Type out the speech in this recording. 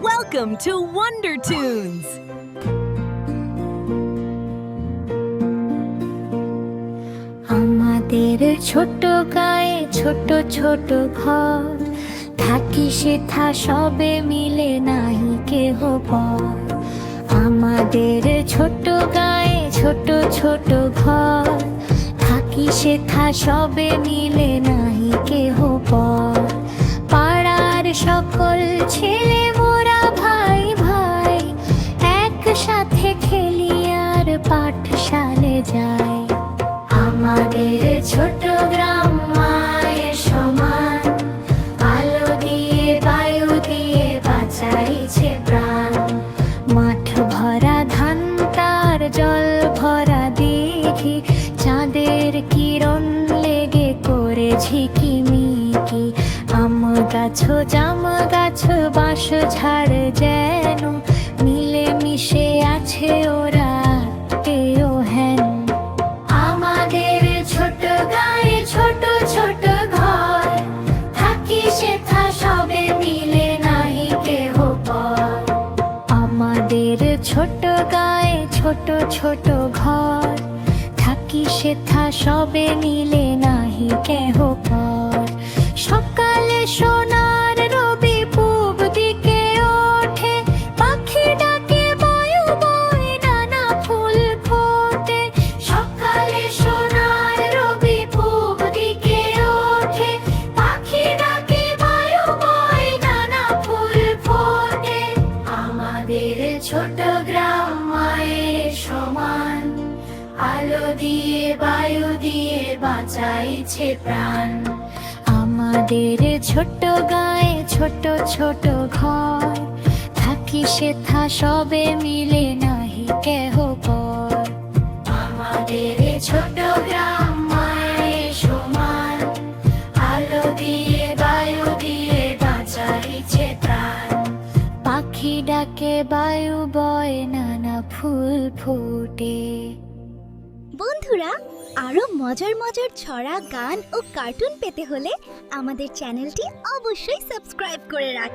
Welcome to Wonder Tunes! আমাদের ছোট গায়ে ছোট ছোট ঘর, থাকি সেথা সবে মিলে নাহি কেহ পর। আমাদের ছোট গায়ে ছোট ছোট ঘর, থাকি সেথা সবে মিলে নাহি কেহ পর। পাড়ার সকল ছেলে মোরা ভাই ভাই, একসাথে খেলি আর পাঠশালে যাই। আমাদের ছোট গ্রাম মায়ের সমান, আলো দিয়ে বায়ু দিয়ে বাঁচাইছে প্রাণ। মাঠ ভরা ধান তার জল ভরা দিঘি, চাঁদের কিরণ লেগে করে ঝিকিমিকি। আম গাছ জাম গাছ বাঁশ ঝাড় যেন মিলে মিশে আছে ওরা কেউ হেন। আমাদের ছোট গায়ে ছোট ছোট ঘর, থাকি সেথা সবে মিলে নাহি কেহ পর। আমাদের ছোট গায়ে ছোট ছোট ঘর, থাকি সেথা সবে মিলে নাহি কেহ পর। সকালে সোনার রবি পূব দিকে ওঠে, পাখি ডাকে বায়ু বয় নানা ফুল ফোটে। সকালে সোনার রবি পূব দিকে ওঠে, পাখি ডাকে বায়ু বয় নানা ফুল ফোটে। আমাদের ছোট গ্রাম মায়ের সমান, আলো দিয়ে বায়ু দিয়ে বাঁচাইছে প্রাণ। আমাদের ছোট গায়ে ছোট ছোট ঘর, থাকি সেথা সবে মিলে নাহি কেহ পর। আমাদের ছোট গ্রাম মায়ের সমান, আলো দিয়ে বায়ু দিয়ে বাঁচাইছে প্রাণ। পাখি ডাকে বায়ু বয় নানা ফুল ফোটে। বন্ধুরা, আরো মজার মজার ছড়া, গান ও কার্টুন পেতে হলে আমাদের চ্যানেলটি অবশ্যই সাবস্ক্রাইব করে রাখ।